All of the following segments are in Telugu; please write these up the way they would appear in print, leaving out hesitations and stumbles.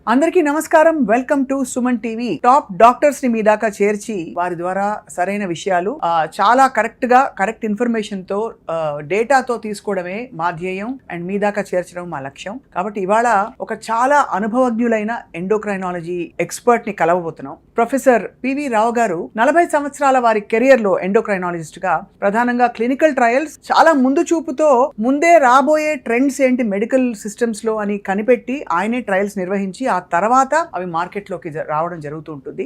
అందరికీ నమస్కారం. Welcome to Suman TV. Top doctors ని మీ దాకా చేర్చి వారి ద్వారా సరైన విషయాలు చాలా కరెక్ట్ ఇన్ఫర్మేషన్ తో డేటాతో తీసుకోవడమే మా ధ్యేయం అండ్ మీ దాకా చేర్చడం మా లక్ష్యం. కాబట్టి ఇవాళ ఒక చాలా అనుభవజ్ఞులైన ఎండోక్రైనాలజీ ఎక్స్పర్ట్ ని కలవబోతున్నాం. ప్రొఫెసర్ పివి రావు గారు 40 సంవత్సరాల వారి కెరియర్ లో ఎండోక్రైనాలజిస్ట్ గా ప్రధానంగా క్లినికల్ ట్రయల్స్ చాలా ముందు చూపుతో ముందే రాబోయే ట్రెండ్స్ ఏంటి మెడికల్ సిస్టమ్స్ లో అని కనిపెట్టి ఆయనే ట్రయల్స్ నిర్వహించి ఆ తర్వాత అవి మార్కెట్లోకి రావడం జరుగుతూ ఉంటుంది.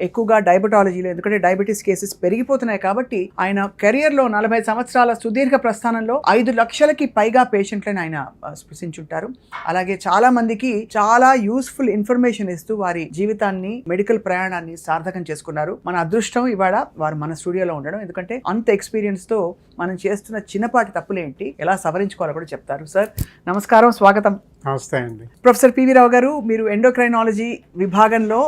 ఎక్కువగా డయాబెటాలజీలో, ఎందుకంటే డయాబెటీస్ కేసెస్ పెరిగిపోతున్నాయి కాబట్టి ఆయన కెరియర్లో 40 సంవత్సరాల సుదీర్ఘ ప్రస్థానంలో 5 లక్షలకి పైగా పేషెంట్లను ఆయన స్పృశించుంటారు. అలాగే చాలా మందికి చాలా యూస్ఫుల్ ఇన్ఫర్మేషన్ ఇస్తూ వారి జీవితాన్ని, మెడికల్ ప్రయాణాన్ని సార్థకం చేసుకున్నారు. మన అదృష్టం ఇవాళ వారు మన స్టూడియోలో ఉండడం. ఎందుకంటే అంత ఎక్స్పీరియన్స్ తో మనం చేస్తున్న చిన్నపాటి తప్పులేంటి, ఎలా సవరించుకోవాలో కూడా చెప్తారు. సార్ నమస్కారం, స్వాగతం. నమస్తే అండి. ప్రొఫెసర్ పివి రావు గారు, మీరు ఎండోక్రైనాలజీ విభాగంలో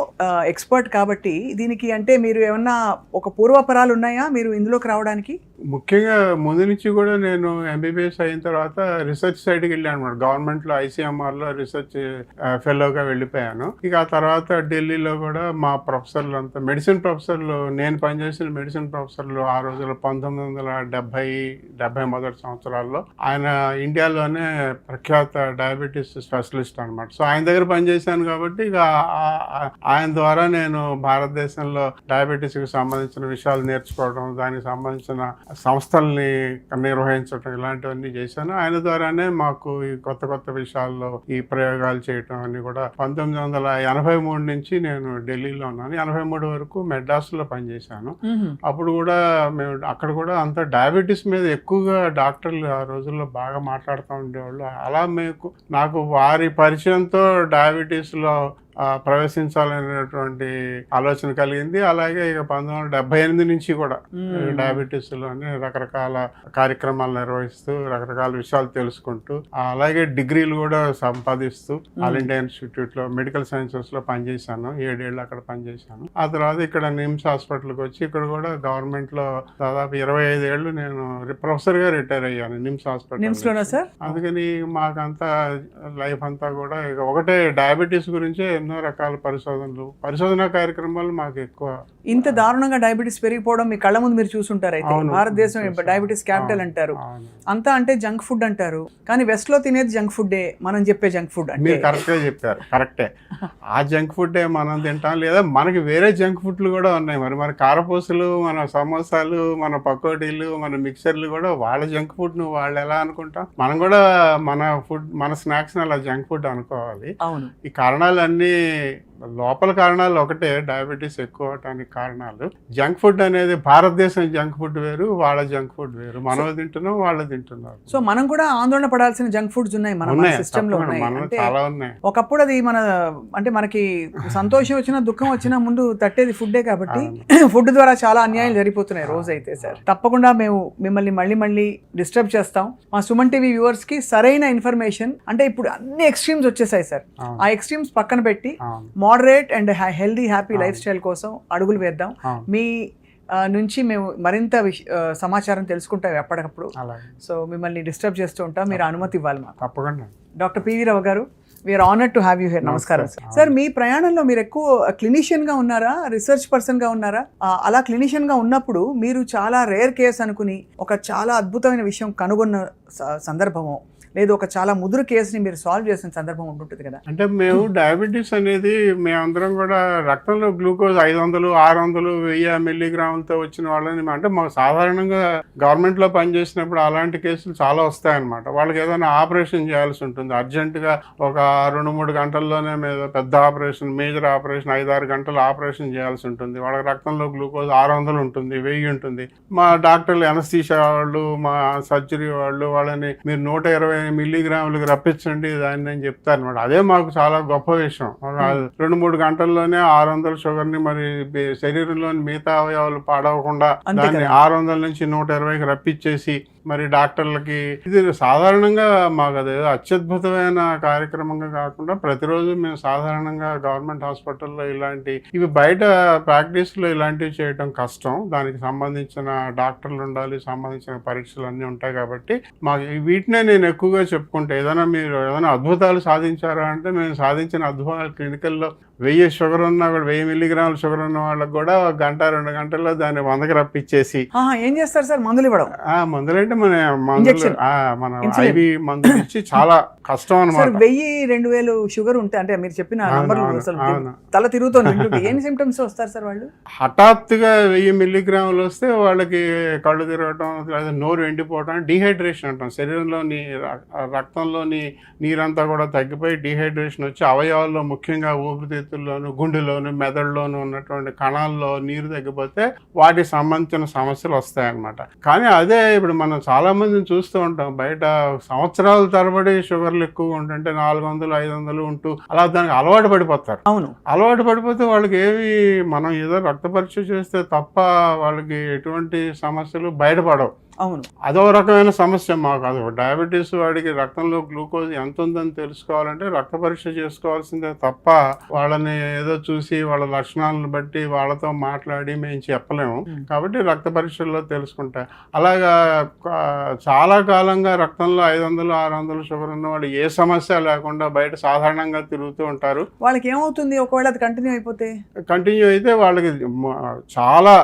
ఎక్స్పర్ట్ కాబట్టి దీనికి అంటే మీరు ఏమన్నా ఒక పూర్వపరాలు ఉన్నాయా మీరు ఇందులోకి రావడానికి? ముఖ్యంగా ముందు నుంచి కూడా నేను ఎంబీబీఎస్ అయిన తర్వాత రీసెర్చ్ సైడ్కి వెళ్ళాను అనమాట. గవర్నమెంట్లో ఐసీఎంఆర్లో రీసెర్చ్ ఫెలోగా వెళ్ళిపోయాను. ఇక ఆ తర్వాత ఢిల్లీలో కూడా మా ప్రొఫెసర్లు అంతా మెడిసిన్ ప్రొఫెసర్లు, నేను పనిచేసిన మెడిసిన్ ప్రొఫెసర్లు ఆ రోజుల్లో 1970 మొదటి సంవత్సరాల్లో ఆయన ఇండియాలోనే ప్రఖ్యాత డయాబెటీస్ స్పెషలిస్ట్ అనమాట. సో ఆయన దగ్గర పనిచేశాను కాబట్టి ఇక ఆయన ద్వారా నేను భారతదేశంలో డయాబెటీస్కి సంబంధించిన విషయాలు నేర్చుకోవడం, దానికి సంబంధించిన సంస్థల్ని నిర్వహించడం, ఇలాంటివన్నీ చేశాను. ఆయన ద్వారానే మాకు ఈ కొత్త విషయాల్లో ఈ ప్రయోగాలు చేయటం అన్ని కూడా 1983 నుంచి నేను ఢిల్లీలో ఉన్నాను. 83 వరకు మెడ్రాస్లో పనిచేశాను. అప్పుడు కూడా మేము అక్కడ కూడా అంత డయాబెటీస్ మీద ఎక్కువగా డాక్టర్లు ఆ రోజుల్లో బాగా మాట్లాడుతూ ఉండేవాళ్ళు. అలా నాకు వారి పరిచయంతో డయాబెటీస్లో ప్రవేశించాలనేటువంటి ఆలోచన కలిగింది. అలాగే ఇక 1978 నుంచి కూడా డయాబెటీస్ లోనే రకరకాల కార్యక్రమాలు నిర్వహిస్తూ రకరకాల విషయాలు తెలుసుకుంటూ, అలాగే డిగ్రీలు కూడా సంపాదిస్తూ ఆల్ ఇండియా ఇన్స్టిట్యూట్ లో మెడికల్ సైన్సెస్ లో పనిచేశాను. 7 ఏళ్ళు అక్కడ పనిచేశాను. ఆ తర్వాత ఇక్కడ నిమ్స్ హాస్పిటల్కి వచ్చి ఇక్కడ కూడా గవర్నమెంట్ లో దాదాపు 25 ఏళ్ళు నేను ప్రొఫెసర్ గా రిటైర్ అయ్యాను నిమ్స్ హాస్పిటల్. అందుకని మాకంతా లైఫ్ అంతా కూడా ఇక ఒకటే డయాబెటీస్ గురించి ఎన్నో రకాల పరిశోధన కార్యక్రమాలు మాకు ఎక్కువ. ఇంత దారుణంగా డయాబెటీస్ పెరిగిపోవడం మీ కళ్ళ ముందు మీరు చూసుంటారు. అయితే భారతదేశం డయాబెటీస్ క్యాపిటల్ అంటారు, అంతా అంటే జంక్ ఫుడ్ అంటారు. కానీ వెస్ట్ లో తినేది జంక్ ఫుడ్డే, మనం చెప్పే జంక్ ఫుడ్ అంటే. మీరు కరెక్ట్గా చెప్పారు, కరెక్టే. ఆ జంక్ ఫుడ్డే మనం తింటాం, లేదా మనకి వేరే జంక్ ఫుడ్లు కూడా ఉన్నాయి. మన కారపూసలు, మన సమోసాలు, మన పకోడీలు, మన మిక్చర్లు కూడా వాళ్ళ జంక్ ఫుడ్ ను వాళ్ళు ఎలా అనుకుంటాం, మనం కూడా మన స్నాక్స్ అలా జంక్ ఫుడ్ అనుకోవాలి. అవును. ఈ కారణాలన్నీ లోపల కారణాలు ఒకటే, డయాబెటీస్ ఎక్కువ అవటానికి కారణాలు. జంక్ ఫుడ్ అనేది భారతదేశం జంక్ ఫుడ్ వేరు, వాళ్ళ జంక్ ఫుడ్ వేరు. మనం తింటున్నాం, వాళ్ళు తింటున్నారు. సో మనం కూడా ఆందోళన పడాల్సిన జంక్ ఫుడ్స్ ఉన్నాయి మన సిస్టమ్ లో. చాలా ఉన్నాయి. ఒకప్పుడు అది అంటే మనకి సంతోషం వచ్చినా దుఃఖం వచ్చినా ముందు తట్టేది ఫుడ్డే కాబట్టి ఫుడ్ ద్వారా చాలా అన్యాయాలు జరిగిపోతున్నాయి రోజు. అయితే సార్ తప్పకుండా మేము మిమ్మల్ని మళ్ళీ డిస్టర్బ్ చేస్తాం. మా సుమన్ టీవీ వ్యూవర్స్ కి సరైన ఇన్ఫర్మేషన్, అంటే ఇప్పుడు అన్ని ఎక్స్ట్రీమ్స్ వచ్చేసాయి సార్. ఆ ఎక్స్ట్రీమ్స్ పక్కన పెట్టి moderate and healthy happy life style కోసం అడుగులు వేద్దాం. మీ నుంచి మేము మరింత సమాచారం తెలుసుకుంటాం ఎప్పటికప్పుడు. సో మిమ్మల్ని డిస్టర్బ్ చేస్తూ ఉంటాం, మీరు అనుమతి ఇవ్వాలి మాకు. తప్పకుండా. Doctor PV Rao garu, we are honoured to have you here. నమస్కారం సార్. మీ ప్రయాణంలో మీరు ఎక్కువ క్లినిషియన్ గా ఉన్నారా, రీసెర్చ్ పర్సన్ గా ఉన్నారా? అలా క్లినిషియన్ గా ఉన్నప్పుడు మీరు చాలా రేర్ కేస్ అనుకుని ఒక చాలా అద్భుతమైన విషయం కనుగొన్న సందర్భము, లేదు ఒక చాలా ముదురు కేసుని మీరు సాల్వ్ చేసిన సందర్భం ఉంటుంటుంది కదా? అంటే మేము డయాబెటీస్ అనేది మేమందరం కూడా రక్తంలో గ్లూకోజ్ 500, 600, 1000 మిల్లీగ్రాములతో వచ్చిన వాళ్ళని, అంటే మాకు సాధారణంగా గవర్నమెంట్లో పనిచేసినప్పుడు అలాంటి కేసులు చాలా వస్తాయన్నమాట. వాళ్ళకి ఏదైనా ఆపరేషన్ చేయాల్సి ఉంటుంది అర్జెంటుగా, ఒక 2-3 గంటల్లోనే పెద్ద ఆపరేషన్, మేజర్ ఆపరేషన్, 5-6 గంటలు ఆపరేషన్ చేయాల్సి ఉంటుంది. వాళ్ళకి రక్తంలో గ్లూకోజ్ 600 ఉంటుంది, 1000 ఉంటుంది. మా డాక్టర్లు, ఎనస్థీషియా వాళ్ళు, మా సర్జరీ వాళ్ళు వాళ్ళని మీరు 120 మిల్లీగ్రాములకు రప్పించండి దాన్ని అని చెప్తారు అనమాట. అదే మాకు చాలా గొప్ప విషయం. 2-3 గంటల్లోనే 600 షుగర్ని మరి శరీరంలోని మిగతా అవయవాలు పాడవకుండా దాన్ని 600 నుంచి 120కి రప్పించేసి మరి డాక్టర్లకి ఇది సాధారణంగా మాకు అది అత్యద్భుతమైన కార్యక్రమంగా కాకుండా ప్రతిరోజు మేము సాధారణంగా గవర్నమెంట్ హాస్పిటల్లో ఇవి బయట ప్రాక్టీస్లో ఇలాంటివి చేయడం కష్టం. దానికి సంబంధించిన డాక్టర్లు ఉండాలి, సంబంధించిన పరీక్షలు అన్నీ ఉంటాయి కాబట్టి మాకు వీటినే నేను ఎక్కువగా చెప్పుకుంటే మీరు ఏదైనా అద్భుతాలు సాధించారా అంటే మేము సాధించిన అద్భుతాలు క్లినికల్లో 1000 షుగర్ ఉన్నా కూడా 1000 మిల్లీగ్రాముల షుగర్ ఉన్న వాళ్ళకి కూడా 1-2 గంటల్లో దాన్ని 100కి రప్పించేసి ఏం చేస్తారు సార్? మందులు ఇవ్వడం. మందులంటే మన ఐవి మందులు ఇచ్చి చాలా కష్టం అనమాట. 1000-2000 షుగర్ ఉంటే అంటే మీరు చెప్పిన తల తిరుగుతుంది. ఏం సిమ్టమ్స్ వస్తారు సార్ వాళ్ళు? హఠాత్తుగా 1000 మిల్లీగ్రాములు వస్తే వాళ్ళకి కళ్ళు తిరగటం, లేదా నోరు ఎండిపోవటం, డీహైడ్రేషన్ అంటాం. శరీరంలోని రక్తంలోని నీరంతా కూడా తగ్గిపోయి డీహైడ్రేషన్ వచ్చి అవయవాల్లో ముఖ్యంగా ఊపిరితిత్తుల్లోను, గుండెలోను, మెదడులోను ఉన్నటువంటి కణాల్లో నీరు తగ్గిపోతే వాటికి సంబంధించిన సమస్యలు వస్తాయన్నమాట. కానీ అదే ఇప్పుడు మనం చాలా మందిని చూస్తూ ఉంటాం బయట సంవత్సరాల తరబడి షుగర్లు ఎక్కువగా ఉంటుంటే 400-500 ఉంటూ అలా దానికి అలవాటు పడిపోతారు. అవును, అలవాటు పడిపోతే వాళ్ళకి మనం ఏదో రక్త పరీక్ష చేస్తే తప్ప వాళ్ళకి ఎటువంటి సమస్యలు బయటపడవు. అవును, అదో రకమైన సమస్య మాకు. అది డయాబెటీస్ వాడికి రక్తంలో గ్లూకోజ్ ఎంత ఉందని తెలుసుకోవాలంటే రక్త పరీక్ష చేసుకోవాల్సిందే తప్ప వాళ్ళని ఏదో చూసి వాళ్ళ లక్షణాలను బట్టి వాళ్ళతో మాట్లాడి మేము చెప్పలేము. కాబట్టి రక్త పరీక్షల్లో తెలుసుకుంటా. అలాగా చాలా కాలంగా రక్తంలో 500-600 షుగర్ ఉన్న వాళ్ళు ఏ సమస్య లేకుండా బయట సాధారణంగా తిరుగుతూ ఉంటారు. వాళ్ళకి ఏమవుతుంది ఒకవేళ అది కంటిన్యూ అయితే? వాళ్ళకి చాలా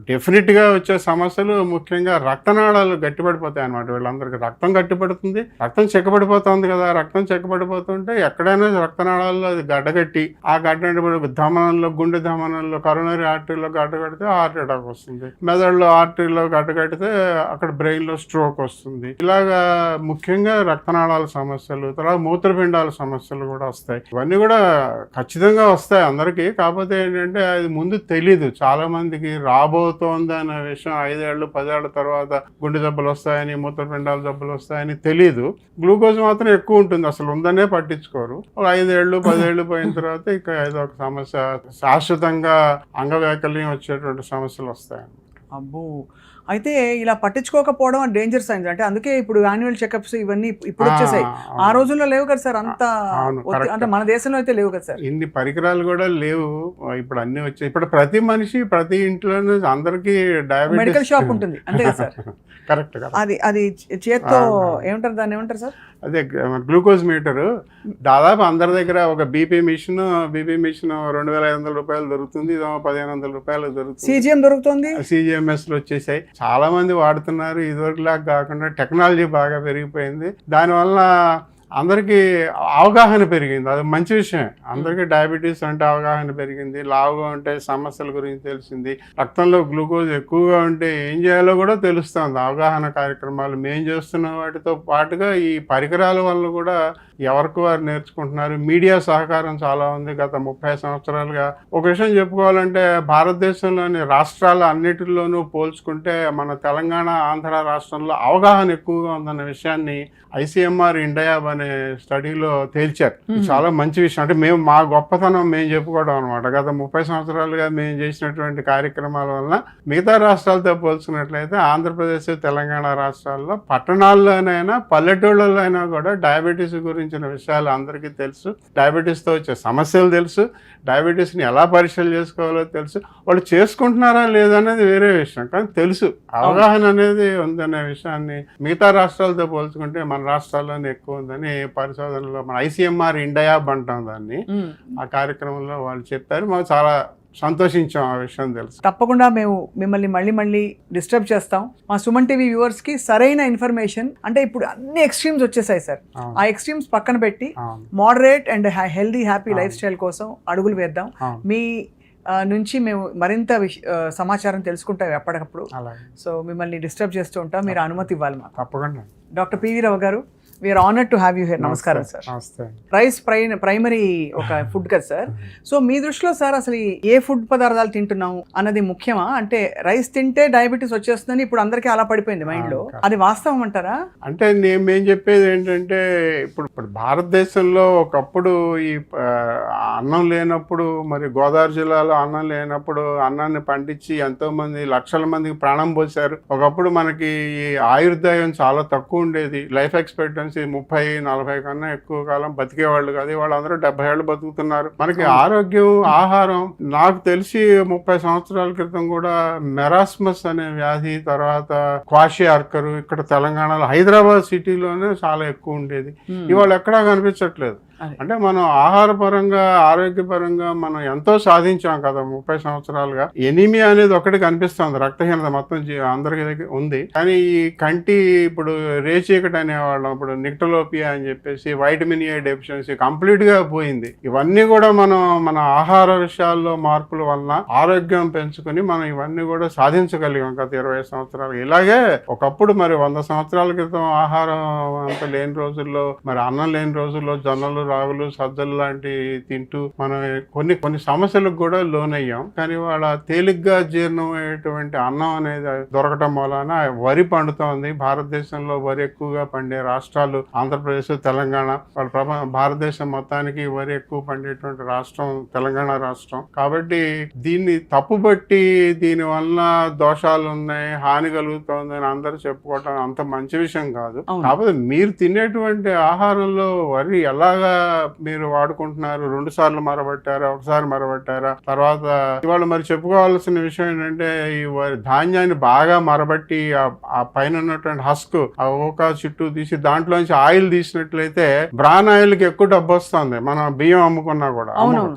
డెఫినెట్గా వచ్చే సమస్యలు ముఖ్యంగా రక్తనాళాలు గట్టిపడిపోతాయి అన్నమాట. వీళ్ళందరికీ రక్తం గట్టిపడుతుంది, రక్తం చెక్కబడిపోతుంది కదా. రక్తం చెక్కబడిపోతుంటే ఎక్కడైనా రక్తనాళాల్లో అది గడ్డగట్టి ఆ ధమనంలో, గుండె ధమనంలో, కరోనరీ ఆర్టరీలో గడ్డగడితే హార్ట్ అటాక్ వస్తుంది. మెదడులో ఆర్టరీలో గడ్డగడితే అక్కడ బ్రెయిన్లో స్ట్రోక్ వస్తుంది. ఇలాగా ముఖ్యంగా రక్తనాళాల సమస్యలు, తర్వాత మూత్రపిండాల సమస్యలు కూడా వస్తాయి. ఇవన్నీ కూడా ఖచ్చితంగా వస్తాయి అందరికీ. కాకపోతే ఏంటంటే అది ముందు తెలీదు చాలా మందికి. రాబోతోంది అనే విషయం 5-10 ఏళ్ల తర్వాత గుండె జబ్బులు వస్తాయని, మూత్రపిండాల జబ్బులు వస్తాయని తెలీదు. గ్లూకోజ్ మాత్రం ఎక్కువ ఉంటుంది, అసలు ఉందనే పట్టించుకోరు. ఒక 5-10 ఏళ్ళు పోయిన తర్వాత ఇక ఏదో ఒక సమస్య, శాశ్వతంగా అంగవైకల్యం వచ్చేటువంటి సమస్యలు వస్తాయి. అబ్బో, అయితే ఇలా పట్టించుకోకపోవడం డేంజర్ సైన్స్. అంటే అందుకే ఇప్పుడు యాన్యువల్ చెకప్స్ ఇవన్నీ ఇప్పుడు వచ్చేసాయి. ఆ రోజుల్లో లేవు కదా సార్, అంత అంటే మన దేశంలో అయితే లేవు కదా సార్. ఇన్ని పరికరాలు కూడా లేవు, ఇప్పుడు అన్ని వచ్చాయి. ఇప్పుడు ప్రతి మనిషి ప్రతి ఇంట్లోనూ అందరికీ డయాబెటిస్ మెడికల్ షాప్ ఉంటుంది అంతే కదా సార్. కరెక్ట్. అది చేత్తో ఏమంటారు, దాన్ని ఏమంటారు సార్? అదే గ్లూకోజ్ మీటరు. దాదాపు అందరి దగ్గర ఒక బీపీ మిషన్ 2500 రూపాయలు దొరుకుతుంది, ఇదో 1500 రూపాయలు దొరుకుతుంది. CGM దొరుకుతుంది, CGMS వచ్చేసాయి. చాలా మంది వాడుతున్నారు. ఇదివరకులాగా కాకుండా టెక్నాలజీ బాగా పెరిగిపోయింది. దానివల్ల అందరికీ అవగాహన పెరిగింది. అది మంచి విషయం. అందరికీ డయాబెటీస్ అంటే అవగాహన పెరిగింది. లావుగా ఉంటే సమస్యల గురించి తెలిసింది. రక్తంలో గ్లూకోజ్ ఎక్కువగా ఉంటే ఏం చేయాలో కూడా తెలుస్తుంది. అవగాహన కార్యక్రమాలు మేము చేస్తున్న వాటితో పాటుగా ఈ పరికరాల వల్ల కూడా ఎవరికి వారు నేర్చుకుంటున్నారు. మీడియా సహకారం చాలా ఉంది గత 30 సంవత్సరాలుగా. ఒక విషయం చెప్పుకోవాలంటే భారతదేశంలోని రాష్ట్రాల అన్నిటిలోనూ పోల్చుకుంటే మన తెలంగాణ, ఆంధ్ర రాష్ట్రంలో అవగాహన ఎక్కువగా ఉందన్న విషయాన్ని ICMR ఇండియా అనే స్టడీలో తేల్చారు. చాలా మంచి విషయం. అంటే మేము మా గొప్పతనం మేము చెప్పుకోవడం అనమాట. గత 30 సంవత్సరాలుగా మేము చేసినటువంటి కార్యక్రమాల వలన మిగతా రాష్ట్రాలతో పోల్చుకున్నట్లయితే ఆంధ్రప్రదేశ్, తెలంగాణ రాష్ట్రాల్లో పట్టణాల్లోనైనా పల్లెటూళ్ళలో అయినా కూడా డయాబెటీస్ గురించిన విషయాలు అందరికీ తెలుసు. డయాబెటీస్తో వచ్చే సమస్యలు తెలుసు. డయాబెటీస్ని ఎలా పరీక్షలు చేసుకోవాలో తెలుసు. వాళ్ళు చేసుకుంటున్నారా లేదనేది వేరే విషయం, కానీ తెలుసు. అవగాహన అనేది ఉందనే విషయాన్ని మిగతా రాష్ట్రాలతో పోల్చుకుంటే మన రాష్ట్రాల్లోనే ఎక్కువ ఉందని పరిశోధనలో మన ICMR ఇండియా అంటాం దాన్ని. ఆ కార్యక్రమంలో వాళ్ళు చెప్పారు. మాకు చాలా సంతోషించాం ఆ విషయం తెలుసు. తప్పకుండా మేము మిమ్మల్ని మళ్ళీ డిస్టర్బ్ చేస్తాం. మా సుమన్ టీవీ వ్యూవర్స్ కి సరైన ఇన్ఫర్మేషన్, అంటే ఇప్పుడు అన్ని ఎక్స్ట్రీమ్స్ వచ్చేసాయి సార్. ఆ ఎక్స్ట్రీమ్స్ పక్కన పెట్టి moderate and healthy happy life style కోసం అడుగులు వేద్దాం. మీ నుంచి మేము మరింత సమాచారం తెలుసుకుంటాం ఎప్పటికప్పుడు. సో మిమ్మల్ని డిస్టర్బ్ చేస్తూ ఉంటాం, మీరు అనుమతి ఇవ్వాలి మాకు. తప్పకుండా. Doctor PV Rao garu, we are honoured to have you here. నమస్కారం సార్. నమస్తే. రైస్ ప్రైమరీ ఒక ఫుడ్ కదా సార్. సో మీ దృష్టిలో సార్ అసలు ఏ ఫుడ్ పదార్థాలు తింటున్నాము అన్నది ముఖ్యమా? అంటే రైస్ తింటే డయాబెటీస్ వచ్చేస్తుందని ఇప్పుడు అందరికీ అలా పడిపోయింది మైండ్ లో, అది వాస్తవం అంటారా? అంటే మేము చెప్పేది ఏంటంటే ఇప్పుడు భారతదేశంలో ఒకప్పుడు ఈ అన్నం లేనప్పుడు, మరి గోదావరి జిల్లాలో అన్నం లేనప్పుడు అన్నాన్ని పండించి ఎంతో మంది లక్షల మందికి ప్రాణం పోశారు. ఒకప్పుడు మనకి ఈ ఆయుర్దాయం చాలా తక్కువ ఉండేది. లైఫ్ ఎక్స్పెక్టెన్సీ 30-40 కన్నా ఎక్కువ కాలం బతికేవాళ్ళు కాదు. వాళ్ళందరూ 70 ఏళ్ళు బతుకుతున్నారు. మనకి ఆరోగ్యం, ఆహారం, నాకు తెలిసి 30 సంవత్సరాల క్రితం కూడా మెరాస్మస్ అనే వ్యాధి, తర్వాత క్వాషియార్కర్ ఇక్కడ తెలంగాణలో హైదరాబాద్ సిటీలోనే చాలా ఎక్కువ ఉండేది. ఇవాళ ఎక్కడా కనిపించట్లేదు. అంటే మనం ఆహారపరంగా, ఆరోగ్యపరంగా మనం ఎంతో సాధించాం కదా 30 సంవత్సరాలుగా. ఎనీమియా అనేది ఒకటి కనిపిస్తుంది, రక్తహీనత మొత్తం అందరికి ఉంది. కానీ ఈ కంటి ఇప్పుడు రేచీకటి అనేవాళ్ళం, ఇప్పుడు నిక్టలోపియా అని చెప్పేసి, వైటమిన్ ఏ డెఫిషియన్సీ కంప్లీట్ గా పోయింది. ఇవన్నీ కూడా మనం మన ఆహార విషయాల్లో మార్పుల వలన ఆరోగ్యం పెంచుకుని మనం ఇవన్నీ కూడా సాధించగలిగాం గత 20 సంవత్సరాలు. ఇలాగే ఒకప్పుడు మరి 100 సంవత్సరాల క్రితం ఆహారం అంత లేని రోజుల్లో, మరి అన్నం లేని రోజుల్లో జొన్నలు, రాగులు, సజ్జలు లాంటివి తింటూ మనం కొన్ని సమస్యలకు కూడా లోనయ్యాం. కానీ వాళ్ళ తేలిగ్గా జీర్ణమయ్యేటువంటి అన్నం అనేది దొరకటం వలన వరి పండుతోంది. భారతదేశంలో వరి ఎక్కువగా పండే రాష్ట్రాలు ఆంధ్రప్రదేశ్, తెలంగాణ. వాళ్ళ భారతదేశం మొత్తానికి వరి ఎక్కువ పండేటువంటి రాష్ట్రం తెలంగాణ రాష్ట్రం. కాబట్టి దీన్ని తప్పుబట్టి దీని వలన దోషాలు ఉన్నాయి, హాని కలుగుతోంది అని అందరూ చెప్పుకోవటం అంత మంచి విషయం కాదు. కాకపోతే మీరు తినేటువంటి ఆహారంలో వరి ఎలాగా మీరు వాడుకుంటున్నారు? 2 సార్లు మరబట్టారా, ఒకసారి మరబట్టారా? తర్వాత ఇవాళ మరి చెప్పుకోవాల్సిన విషయం ఏంటంటే, ఈ ధాన్యాన్ని బాగా మరబట్టి ఆ పైన ఉన్నటువంటి హస్క్, ఆ ఓకా చుట్టూ తీసి దాంట్లోంచి ఆయిల్ తీసినట్లయితే బ్రాన్ ఆయిల్ కి ఎక్కువ డబ్బు వస్తుంది, మనం బియ్యం అమ్ముకున్నా కూడా.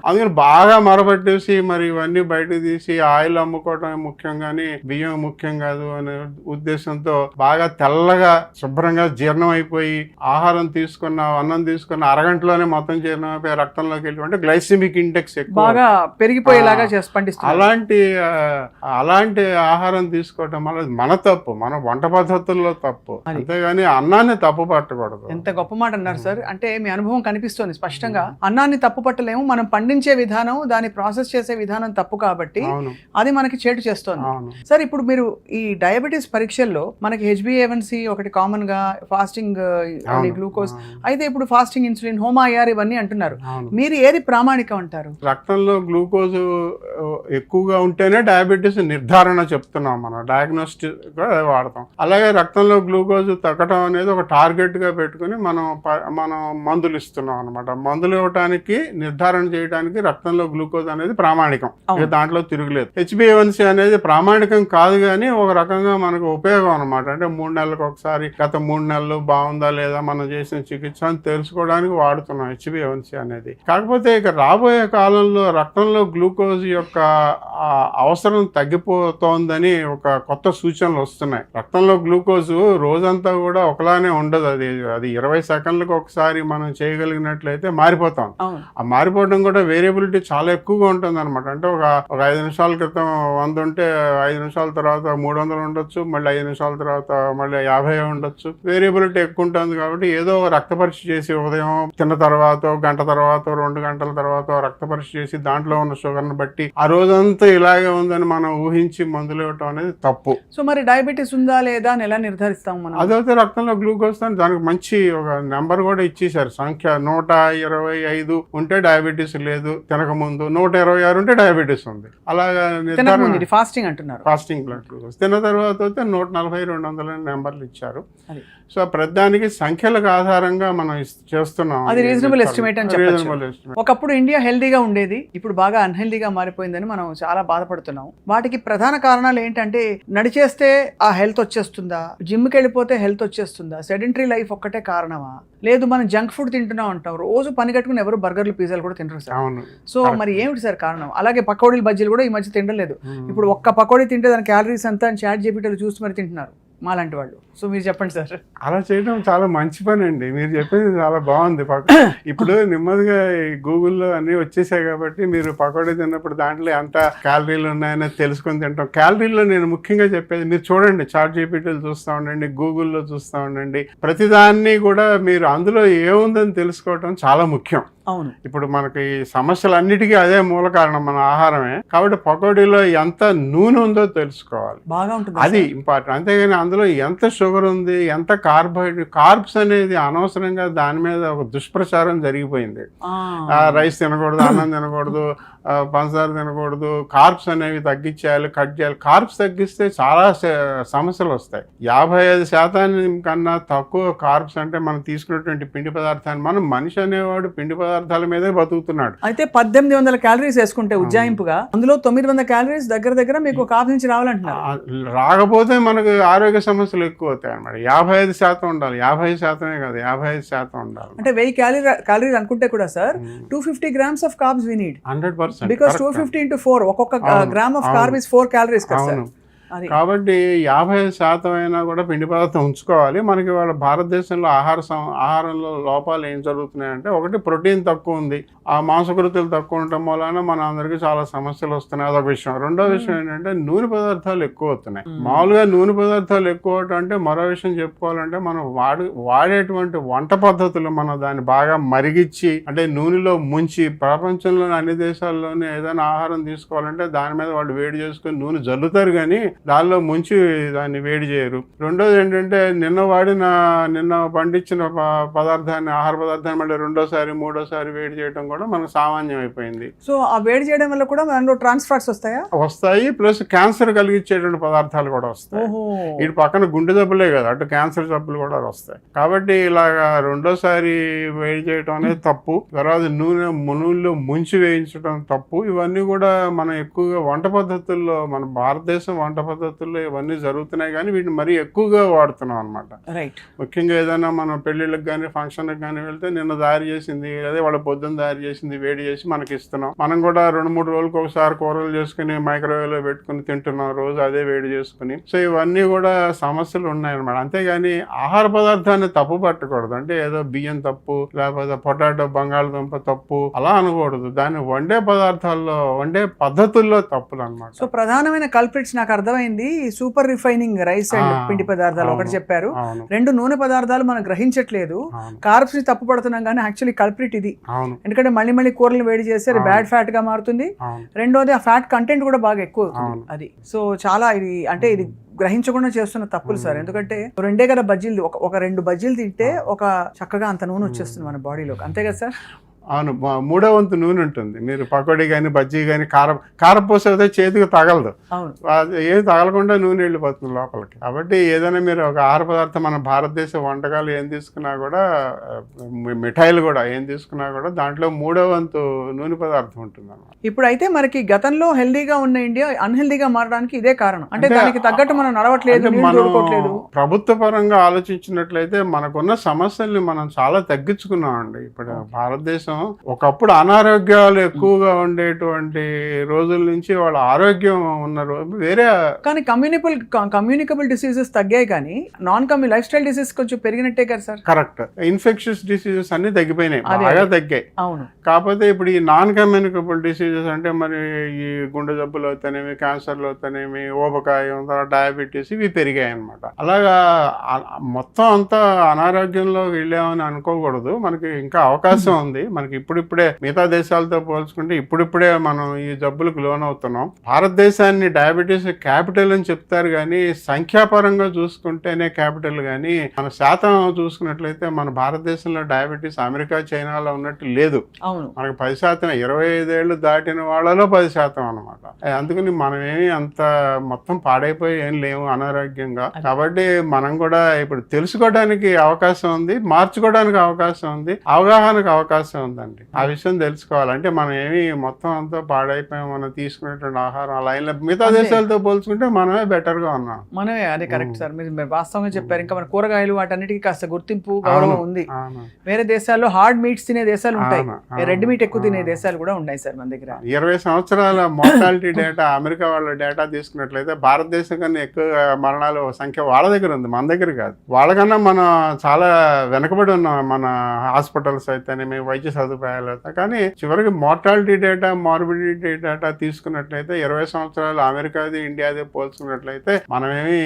అందుకని బాగా మరబట్టేసి మరి ఇవన్నీ బయటకు తీసి ఆయిల్ అమ్ముకోవటం ముఖ్యం కానీ బియ్యం ముఖ్యం కాదు అనే ఉద్దేశంతో బాగా తెల్లగా శుభ్రంగా జీర్ణం అయిపోయి, ఆహారం తీసుకున్న, అన్నం తీసుకున్న అరగంటలోనే మొత్తం జీర్ణమైపోయి రక్తంలోకి వెళ్ళి గ్లైసిమిక్ ఇండెక్స్ ఎక్కువ పెరిగిపోయేలాగా అలాంటి ఆహారం తీసుకోవటం మన తప్పు, మన వంట పద్ధతుల్లో తప్పు, అంతేగాని అన్నాన్ని తప్పు పట్టకూడదు. ఎంత గొప్ప మాట అన్నారు సార్. అంటే మీ అనుభవం కనిపిస్తుంది స్పష్టంగా. అన్నాన్ని తప్పు పట్టలేము, మనం పండించే విధానం, దాన్ని ప్రాసెస్ చేసే విధానం తప్పు కాబట్టి అది మనకి చేటు చేస్తుంది. సార్ ఇప్పుడు మీరు ఈ డయాబెటీస్ పరీక్షల్లో మనకి HbA1c ఒకటి కామన్ గా, ఫాస్టింగ్ గ్లూకోజ్, అయితే ఇప్పుడు ఫాస్టింగ్ ఇన్సులిన్, హోమాయార్ ఇవన్నీ అంటున్నారు. మీరు ఏది ప్రామాణికం అంటారు? రక్తంలో గ్లూకోజ్ ఎక్కువగా ఉంటేనే డయాబెటీస్ నిర్ధారణ చెప్తున్నాం, మనం డయాగ్నోస్టిక్ గా వాడతాం. అలాగే రక్తంలో గ్లూకోజ్ తగ్గడం అనేది ఒక టార్గెట్ గా పెట్టుకుని మనం మందులు ఇస్తున్నాం అనమాట. మందులు ఇవ్వడానికి, నిర్ధారణ చేయడానికి రక్తంలో గ్లూకోజ్ అనేది ప్రామాణికం, దాంట్లో తిరుగులేదు. HbA1c అనేది ప్రామాణికం కాదు, కానీ ఒక రకంగా మనకు ఉపయోగం అనమాట. అంటే 3 నెలలకు ఒకసారి, గత 3 నెలలు బాగుందా లేదా మనం చేసిన చికిత్స అని తెలుసుకోవడానికి వాడుతున్నాం HbA1c అనేది. కాకపోతే ఇక రాబోయే కాలంలో రక్తంలో గ్లూకోజ్ యొక్క అవసరం తగ్గిపోతోందని ఒక కొత్త సూచనలు వస్తున్నాయి. రక్తంలో గ్లూకోజ్ రోజంతా కూడా ఒకలానే ఉండదు, అది 20 సెకండ్లకు ఒకసారి మనం చేయగలిగినట్లయితే మారిపోతాం. ఆ మారిపోవడం కూడా వేరియబిలిటీ చాలా ఎక్కువగా ఉంటుంది అనమాట. అంటే ఒక 5 నిమిషాల క్రితం 100 ఉంటే 5 నిమిషాల తర్వాత 300 ఉండొచ్చు, మళ్ళీ 5 నిమిషాల తర్వాత మళ్ళీ 50 ఉండొచ్చు. వేరియబిలిటీ ఎక్కువ ఉంటుంది. కాబట్టి ఏదో రక్త పరీక్ష చేసి ఉదయం తిన్న తర్వాత, గంట తర్వాత, 2 గంటల తర్వాత రక్త పరీక్ష చేసి దాంట్లో ఉన్న షుగర్ని బట్టి ఆ రోజంతా ఇలాగే ఉందని మనం ఊహించి మందులు ఇవ్వటం అనేది తప్పు. సో మరి డయాబెటీస్ ఉందా లేదా అని ఎలా నిర్ధారిస్తాం మనం? అదైతే రక్తంలో గ్లూకోజ్ దానికి మంచి ఒక నెంబర్ కూడా ఇచ్చేసారు, సంఖ్య. 125 ఉంటే డయాబెటీస్ లేదు, తినక ముందు 126 ఉంటే డయాబెటీస్ ఉంది. అలాగా ఫాస్టింగ్ అంటున్నారు. ఫాస్టింగ్ బ్లడ్ గ్లూకోజ్ తిన్న తర్వాత 140, 200 నెంబర్లు ఇచ్చారు. సో ప్రతిదానికి సంఖ్యలకు ఆధారంగా మనం చేస్తున్నాం. అది రీజనబుల్ ఎస్టిమేట్ అని చెప్పొచ్చు. ఒకప్పుడు ఇండియా హెల్దీగా ఉండేది, ఇప్పుడు బాగా అన్హెల్దీగా మారిపోయిందని మనం చాలా బాధపడుతున్నాం. వాటికి ప్రధాన కారణాలు ఏంటంటే, నడిచేస్తే ఆ హెల్త్ వచ్చేస్తుందా, జిమ్కి వెళ్ళిపోతే హెల్త్ వచ్చేస్తుందా, సెడెంటరీ లైఫ్ ఒక్కటే కారణమా, లేదు మనం జంక్ ఫుడ్ తింటున్నాం అంటాం, రోజు పని కట్టుకుని ఎవరు బర్గర్లు, పిజ్జాలు కూడా తింటారు సార్. సో మరి ఏమిటి సార్ కారణం? అలాగే పకోడీలు, బజ్జీలు కూడా ఈ మధ్య తినలేదు. ఇప్పుడు ఒక్క పకోడీ తింటే దాని క్యాలరీస్ అంతా ChatGPTలో చూసి మరి తింటున్నారు. మాలాంటి వాళ్ళు. సో మీరు చెప్పండి సార్. అలా చేయడం చాలా మంచి పని అండి. మీరు చెప్పింది చాలా బాగుంది. ఇప్పుడు నెమ్మదిగా గూగుల్లో అన్నీ వచ్చేసాయి కాబట్టి మీరు పకోడీ తిన్నప్పుడు దాంట్లో ఎంత క్యాలరీలు ఉన్నాయని తెలుసుకొని తింటాం. క్యాలరీలో నేను ముఖ్యంగా చెప్పేది మీరు చూడండి, చాట్ జీపీటీలు చూస్తూ ఉండండి, గూగుల్లో చూస్తూ ఉండండి. ప్రతిదాన్ని కూడా మీరు అందులో ఏముందని తెలుసుకోవడం చాలా ముఖ్యం. అవును, ఇప్పుడు మనకి సమస్యలన్నిటికీ అదే మూల కారణం, మన ఆహారమే. కాబట్టి పకోడీలో ఎంత నూనె ఉందో తెలుసుకోవాలి, బాగా ఉంటుంది, అది ఇంపార్టెంట్. అంతేగాని అందులో ఎంత షుగర్ ఉంది, ఎంత కార్బ్స్ అనేది అనవసరంగా దాని మీద ఒక దుష్ప్రచారం జరిగిపోయింది. రైస్ తినకూడదు, అన్నం తినకూడదు, పంచదార తినకూడదు, కార్బ్స్ అనేవి తగ్గించేయాలి, కట్ చేయాలి. కార్బ్స్ తగ్గిస్తే చాలా సమస్యలు వస్తాయి. 55% కన్నా తక్కువ కార్బ్స్ అంటే మనం తీసుకున్నటువంటి పిండి పదార్థాన్ని, మనం మనిషి అనేవాడు పిండి పదార్థాల మీదే బతుకుతున్నాడు. అయితే 1800 క్యాలరీస్ వేసుకుంటే ఉజ్జాయింపుగా అందులో 900 క్యాలరీస్ దగ్గర మీకు కాఫ్ నుంచి రావాలంటున్నారు. రాకపోతే మనకు ఆరోగ్య సమస్యలు ఎక్కువ అవుతాయి అన్నమాట. 55% ఉండాలి, 55% కాదు, 55% ఉండాలి. అంటే 1000 క్యాలరీస్ అనుకుంటే కూడా sir 250 grams of carbs we need. 100%. Because 250 into 4 ఒక్కొక్క gram of carb is 4 calories కదా సార్. కాబట్టి 55% అయినా కూడా పిండి పదార్థం ఉంచుకోవాలి. మనకి వాళ్ళ భారతదేశంలో ఆహారంలో లోపాలు ఏం జరుగుతున్నాయంటే, ఒకటి ప్రోటీన్ తక్కువ ఉంది, ఆ మాంసకృతులు తక్కువ ఉండటం వలన మన అందరికీ చాలా సమస్యలు వస్తున్నాయి, అదొక విషయం. రెండో విషయం ఏంటంటే నూనె పదార్థాలు ఎక్కువ అవుతున్నాయి. మామూలుగా నూనె పదార్థాలు ఎక్కువ అవటం అంటే, మరో విషయం చెప్పుకోవాలంటే, మనం వాడేటువంటి వంట పద్ధతులు మనం దాన్ని బాగా మరిగిచ్చి, అంటే నూనెలో ముంచి, ప్రపంచంలోని అన్ని దేశాల్లోనే ఏదైనా ఆహారం తీసుకోవాలంటే దాని మీద వాళ్ళు వేడి చేసుకుని నూనె జల్లుతారు, కానీ దానిలో ముంచి దాన్ని వేడి చేయరు. రెండోది ఏంటంటే, నిన్న పండించిన పదార్థాన్ని, ఆహార పదార్థాన్ని మళ్ళీ రెండోసారి మూడోసారి వేడి చేయడం కూడా మనకు సామాన్యం అయిపోయింది. సో ఆ వేడి చేయడం వల్ల కూడా మనలో ట్రాన్స్ ఫ్యాట్స్ వస్తాయి, ప్లస్ క్యాన్సర్ కలిగించేటువంటి పదార్థాలు కూడా వస్తాయి. ఇటు పక్కన గుండె జబ్బులే కదా, అటు క్యాన్సర్ జబ్బులు కూడా వస్తాయి. కాబట్టి ఇలాగా రెండోసారి వేడి చేయడం అనేది తప్పు. తర్వాత నూనెలో ముంచి వేయించడం తప్పు. ఇవన్నీ కూడా మనం ఎక్కువగా వంట పద్ధతుల్లో, మన భారతదేశం వంట పద్ధతుల్లో ఇవన్నీ జరుగుతున్నాయి, కానీ వీటిని మరీ ఎక్కువగా వాడుతున్నాం అనమాట. ముఖ్యంగా ఏదైనా మనం పెళ్లిళ్ళకి కానీ ఫంక్షన్లకు కానీ వెళ్తే, నిన్న తయారు చేసింది, అదే వాళ్ళ పొద్దున్న తయారు చేసింది వేడి చేసి మనకి ఇస్తున్నాం. మనం కూడా 2-3 రోజులకు ఒకసారి కూరలు చేసుకుని మైక్రోవేవ్ లో పెట్టుకుని తింటున్నాం, రోజు అదే వేడి చేసుకుని. సో ఇవన్నీ కూడా సమస్యలు ఉన్నాయన్నమాట. అంతేగాని ఆహార పదార్థాన్ని తప్పు పట్టకూడదు. అంటే ఏదో బియ్యం తప్పు, లేకపోతే పొటాటో, బంగాళదుంప తప్పు అలా అనకూడదు. దాన్ని వండే పదార్థాల్లో, వండే పద్ధతుల్లో తప్పులు అనమాట. సో ప్రధానమైన కల్ప్రిట్స్ నాకు అర్థమైంది. సూపర్ రిఫైనింగ్ రైస్ అండ్ పిండి పదార్థాలు ఒకటి చెప్పారు. 2 నూనె పదార్థాలు మనం గ్రహించట్లేదు, కార్బ్స్ ని తప్పు పడుతున్నాం, కానీ యాక్చువల్లీ కల్ప్రిట్ ఇది. ఎందుకంటే మళ్ళీ కూరలు వేడి చేస్తే అది బ్యాడ్ ఫ్యాట్ గా మారుతుంది. రెండోది ఆ ఫ్యాట్ కంటెంట్ కూడా బాగా ఎక్కువ అవుతుంది అది. సో చాలా ఇది గ్రహించకుండా చేస్తున్న తప్పులు సార్. ఎందుకంటే 2 కదా బజ్జీలు, ఒక 2 బజ్జీలు తింటే ఒక చక్కగా అంత నూనె వచ్చేస్తుంది మన బాడీలోకి, అంతే కదా సార్? అవును, 3వ వంతు నూనె ఉంటుంది. మీరు పకోడీ కానీ బజ్జీ కానీ కారం పోసేస్తే చేతికి తగలదు, ఏది తగలకుండా నూనె వెళ్ళిపోతుంది లోపలికి. కాబట్టి ఏదైనా మీరు ఒక ఆహార పదార్థం, మన భారతదేశ వంటకాలు ఏం తీసుకున్నా కూడా, మిఠాయిలు కూడా ఏం తీసుకున్నా కూడా దాంట్లో 3వ వంతు నూనె పదార్థం ఉంటుంది అన్నమాట. ఇప్పుడైతే మనకి గతంలో హెల్దీగా ఉన్న ఇండియా అన్హెల్దీగా మారడానికి ఇదే కారణం. అంటే దానికి తగ్గట్టు మనం నడవట్లేదు, ప్రభుత్వ పరంగా ఆలోచించినట్లయితే మనకున్న సమస్యల్ని మనం చాలా తగ్గించుకున్నామండి. ఇప్పుడు భారతదేశం ఒకప్పుడు అనారోగ్యాలు ఎక్కువగా ఉండేటువంటి రోజుల నుంచి వాళ్ళ ఆరోగ్యం ఉన్న వేరే, కానీ కమ్యూనికబుల్ డిసీజెస్ తగ్గాయి, కానీ లైఫ్ స్టైల్ డిసీజ్ కొంచెం పెరిగినట్టే కదా సార్? కరెక్ట్. ఇన్ఫెక్షన్స్ డిసీజెస్ అన్ని తగ్గిపోయినాయి, బాగా తగ్గాయి. అవును. కాకపోతే ఇప్పుడు ఈ నాన్ కమ్యూనికబుల్ డిసీజెస్ అంటే మరి ఈ గుండె జబ్బులు అవుతానేమి, క్యాన్సర్లు అవుతానేమి, ఊబకాయం, డయాబెటీస్, ఇవి పెరిగాయి అనమాట. అలాగా మొత్తం అంతా అనారోగ్యంలో వెళ్ళామని అనుకోకూడదు. మనకి ఇంకా అవకాశం ఉంది. మనకి ఇప్పుడిప్పుడే మిగతా దేశాలతో పోల్చుకుంటే ఇప్పుడిప్పుడే మనం ఈ జబ్బులకు లోనవుతున్నాం. భారతదేశాన్ని డయాబెటీస్ క్యాపిటల్ అని చెప్తారు, కానీ సంఖ్యాపరంగా చూసుకుంటేనే క్యాపిటల్, కానీ మన శాతం చూసుకున్నట్లయితే మన భారతదేశంలో డయాబెటీస్ అమెరికా, చైనాలో ఉన్నట్టు లేదు. మనకి 10%, 25 ఏళ్ళు దాటిన వాళ్ళలో 10% అనమాట. అందుకని మనమేమి అంత మొత్తం పాడైపోయి ఏం లేవు అనారోగ్యంగా. కాబట్టి మనం కూడా ఇప్పుడు తెలుసుకోవడానికి అవకాశం ఉంది, మార్చుకోవడానికి అవకాశం ఉంది, అవగాహనకు అవకాశం ఉంది. ఉందండి. ఆ విషయం తెలుసుకోవాలంటే మనం ఏమి మొత్తం అంతా పాడైపోయాం, మనం తీసుకునేటువంటి ఆహారం అలా ఇలా మిగతా దేశాలతో పోల్చుకుంటే మనమే బెటర్ గా ఉన్నాం. మనమే, అదే కరెక్ట్ సార్, మీరు వాస్తవంగా చెప్పారు. ఇంకా మన కూరగాయలు వాటన్నిటికీ కాస్త గుర్తింపు గౌరవం ఉంది. వేరే దేశాల్లో హార్డ్ మీట్స్ తినే దేశాలు ఉంటాయి, రెడ్ మీట్ ఎక్కువ తినే దేశాలు కూడా ఉన్నాయి సార్ మన దగ్గర. 20 సంవత్సరాల మోర్టాలిటీ డేటా అమెరికా వాళ్ళ డేటా తీసుకున్నట్లయితే భారతదేశం కన్నా ఎక్కువ మరణాల సంఖ్య వాళ్ళ దగ్గర ఉంది, మన దగ్గర కాదు. వాళ్ళకన్నా మనం చాలా వెనకబడి ఉన్నాం, మన హాస్పిటల్స్ అయితేనేమి, వైద్య సదుపాయాలు అయితే. కానీ చివరికి మోర్టాలిటీ డేటా, మార్బిడిటీ డేటా తీసుకున్నట్లయితే 20 సంవత్సరాలు అమెరికాది ఇండియాది పోల్చుకున్నట్లయితే మనమేమి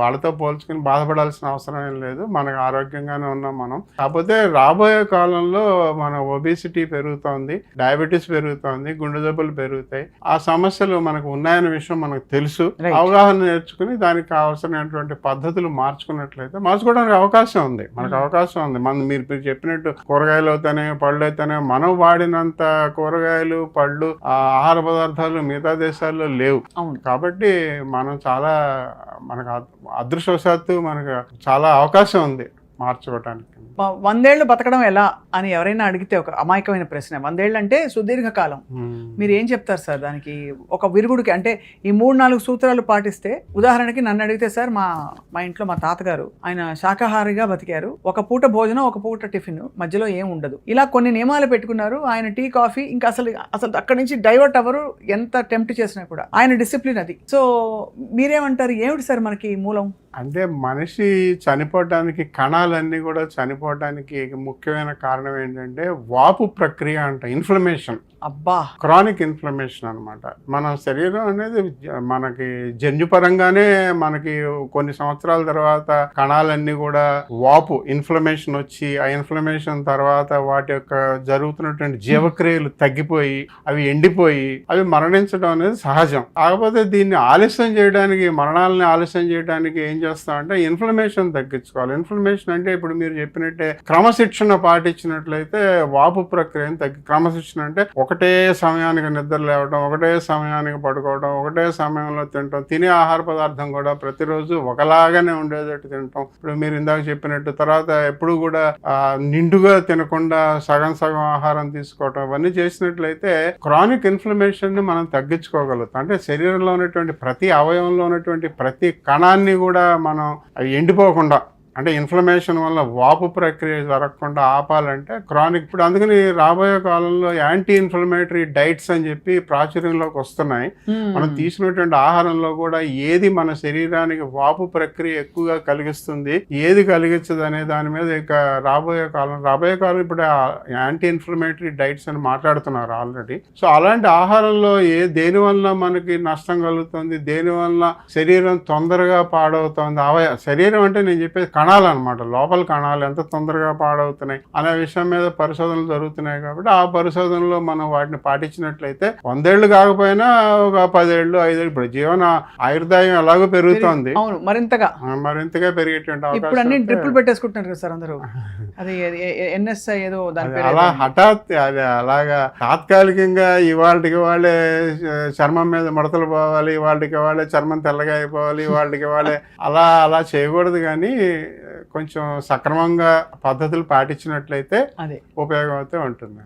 వాళ్ళతో పోల్చుకుని బాధపడాల్సిన అవసరం ఏం లేదు, మనకు ఆరోగ్యంగానే ఉన్నాం మనం. కాకపోతే రాబోయే కాలంలో మన ఒబేసిటీ పెరుగుతోంది, డయాబెటీస్ పెరుగుతోంది, గుండె జబ్బులు పెరుగుతాయి. ఆ సమస్యలు మనకు ఉన్నాయన్న విషయం మనకు తెలుసు. అవగాహన నేర్చుకుని దానికి కావాల్సినటువంటి పద్ధతులు మార్చుకోవడానికి అవకాశం ఉంది, మనకు అవకాశం ఉంది. మీరు చెప్పినట్టు కూరగాయలు అయితేనే, పళ్ళు అయితేనే, మనం వాడినంత కూరగాయలు, పళ్ళు, ఆహార పదార్థాలు మిగతా దేశాల్లో లేవు. కాబట్టి మనం చాలా, మనకు అదృష్టవశాత్తు మనకు చాలా అవకాశం ఉంది మార్చుకోవటానికి. 100 ఏళ్ళు బతకడం ఎలా అని ఎవరైనా అడిగితే ఒక అమాయకమైన ప్రశ్న. 100 ఏళ్ళు అంటే సుదీర్ఘకాలం. మీరు ఏం చెప్తారు సార్ దానికి? ఒక విరుగుడికి అంటే ఈ 3-4 సూత్రాలు పాటిస్తే, ఉదాహరణకి నన్ను అడిగితే సార్, మా ఇంట్లో మా తాతగారు ఆయన శాకాహారిగా బతికారు. ఒక పూట భోజనం, ఒక పూట టిఫిన్, మధ్యలో ఏం ఉండదు. ఇలా కొన్ని నియమాలు పెట్టుకున్నారు. ఆయన టీ, కాఫీ ఇంకా అసలు అక్కడి నుంచి డైవర్ట్ అవ్వరు, ఎంత టెంప్ట్ చేసినా కూడా. ఆయన డిసిప్లిన్ అది. సో మీరేమంటారు, ఏమిటి సార్ మనకి మూలం? అంటే మనిషి చనిపోవటానికి, కణాలన్నీ కూడా చనిపోవటానికి ముఖ్యమైన కారణం ఏంటంటే వాపు ప్రక్రియ అంట, ఇన్ఫ్లమేషన్. అబ్బా, క్రానిక్ ఇన్ఫ్లమేషన్ అనమాట. మన శరీరం అనేది మనకి జన్యుపరంగానే మనకి కొన్ని సంవత్సరాల తర్వాత కణాలన్నీ కూడా వాపు, ఇన్ఫ్లమేషన్ వచ్చి, ఆ ఇన్ఫ్లమేషన్ తర్వాత వాటి యొక్క జరుగుతున్నటువంటి జీవక్రియలు తగ్గిపోయి, అవి ఎండిపోయి, అవి మరణించడం అనేది సహజం. కాకపోతే దీన్ని ఆలస్యం చేయడానికి, మరణాలని ఆలస్యం చేయడానికి ఏం చేస్తామంటే ఇన్ఫ్లమేషన్ తగ్గించుకోవాలి. ఇన్ఫ్లమేషన్ అంటే ఇప్పుడు మీరు చెప్పినట్టే క్రమశిక్షణ పాటించినట్లయితే వాపు ప్రక్రియను క్రమశిక్షణ అంటే ఒకటే సమయానికి నిద్ర లేవడం, ఒకటే సమయానికి పడుకోవడం, ఒకటే సమయంలో తినటం, తినే ఆహార పదార్థం కూడా ప్రతిరోజు ఒకలాగానే ఉండేటట్టు తినటం. ఇప్పుడు మీరు ఇందాక చెప్పినట్టు, తర్వాత ఎప్పుడు కూడా నిండుగా తినకుండా సగం సగం ఆహారం తీసుకోవటం, ఇవన్నీ చేసినట్లయితే క్రానిక్ ఇన్ఫ్లమేషన్ ని మనం తగ్గించుకోగలుగుతాం. అంటే శరీరంలో ఉన్నటువంటి ప్రతి అవయవంలో ఉన్నటువంటి ప్రతి కణాన్ని కూడా మనం ఎండిపోకుండా, అంటే ఇన్ఫ్లమేషన్ వల్ల వాపు ప్రక్రియ జరగకుండా ఆపాలంటే క్రానిక్. ఇప్పుడు అందుకని రాబోయే కాలంలో యాంటీ ఇన్ఫ్లమేటరీ డైట్స్ అని చెప్పి ప్రాచుర్యంలోకి వస్తున్నాయి. మనం తీసుకున్నటువంటి ఆహారంలో కూడా ఏది మన శరీరానికి వాపు ప్రక్రియ ఎక్కువగా కలిగిస్తుంది, ఏది కలిగించదు అనే దాని మీద ఇక రాబోయే కాలం ఇప్పుడు యాంటీ ఇన్ఫ్లమేటరీ డైట్స్ అని మాట్లాడుతున్నారు ఆల్రెడీ. సో అలాంటి ఆహారంలో దేని వల్ల మనకి నష్టం కలుగుతుంది, దేని వల్ల శరీరం తొందరగా పాడవుతుంది, శరీరం అంటే నేను చెప్పేది కణాలు అనమాట, లోపల కణాలు ఎంత తొందరగా పాడవుతున్నాయి అనే విషయం మీద పరిశోధనలు జరుగుతున్నాయి. కాబట్టి ఆ పరిశోధనలో మనం వాటిని పాటించినట్లయితే 100 ఏళ్ళు కాకపోయినా ఒక 10 ఏళ్ళు, 5 ఏళ్ళు, ఇప్పుడు జీవన ఆయుర్దాయం ఎలాగో పెరుగుతోంది, మరింతగా పెరిగేటువంటి అవకాశం. ట్రిపుల్ పెట్టేసుకుంటున్నారు కదా సార్ అందరూ. అది ఎన్ఎస్ఐ ఏదో అలా హఠాత్ అది అలాగా తాత్కాలికంగా ఇవాళకి వాళ్ళే చర్మం మీద ముడతలు పోవాలి, ఇవాళకి వాళ్ళే చర్మం తెల్లగా అయిపోవాలి, ఇవాళకి వాళ్ళే అలా చేయకూడదు. కానీ కొంచెం సక్రమంగా పద్ధతులు పాటించినట్లయితే ఉపయోగం అయితే ఉంటుంది.